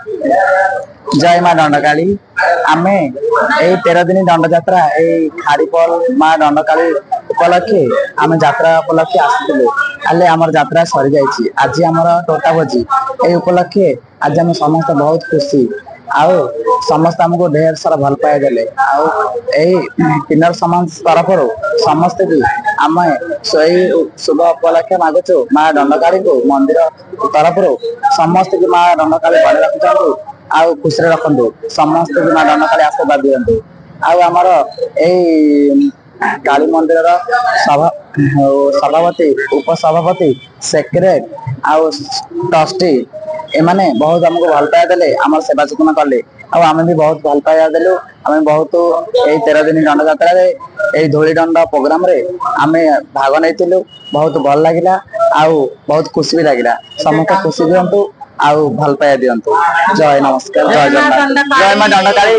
जय माँ दंडकाली आमे ए 13 दिन दंड यात्रा खाड़ीपल माँ दंडकाली उपलक्षे आम यात्रा उपलक्षे आसलु आले आमर यात्रा सरी जाइए आज आमर टोटा भोजी ए उपलक्षे आज आम समस्त बहुत खुशी आउ समस्त आमको ढेर सारा भल पाए देले आउ किन्नर समाज तरफ समस्ते भी आम शुभ उपलक्षे मागुचु माँ दंडकाली को मंदिर तरफ समस्त की माँ दंडकाली बड़े रखु आउ खुशी रखु समस्त की माँ दंडकाली आशीर्वाद दिंतु आउ आमर काली मंदिर सभापति उपसभापति सेक्रेट आउ ट्रस्टी एमाने बहुत हमको भल पाया देले आम सेवा जत्न कले आम भी बहुत भल पाया देलु आम बहुत 13 दिन दंड यात्रा धूली दंड प्रोग्राम रे आम भाग नहीं बहुत भल लगिला आउ बहुत खुशी भी लगिला समस्त खुशी दिंतु आउ भल पाया दिंतु जय नमस्कार जय जय मां दंडकाली।